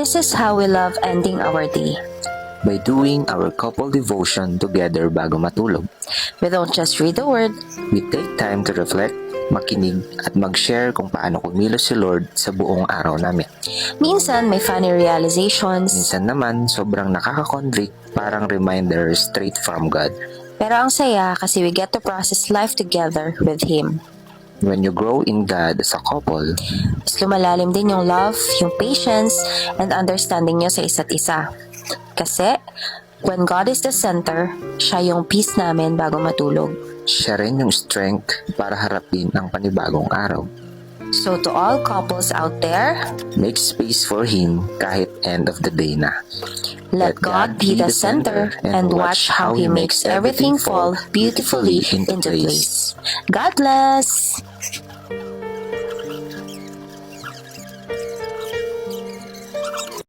This is how we love ending our day. By doing our couple devotion together bago matulog. We don't just read the word, We take time to reflect, makinig at mag-share kung paano kumilos si Lord sa buong araw namin. minsan may funny realizations, Minsan naman, sobrang nakaka-convict, parang reminder straight from God. pero ang saya kasi we get to process life together with Him. When you grow in God as a couple, Mas lumalalim din yung love, yung patience, and understanding nyo sa isa't isa. Kasi, when God is the center, siya yung peace namin bago matulog. siya rin yung strength para harapin ang panibagong araw. So to all couples out there, Make space for Him kahit end of the day na. let God be the center and watch how He makes everything fall beautifully into place. God bless!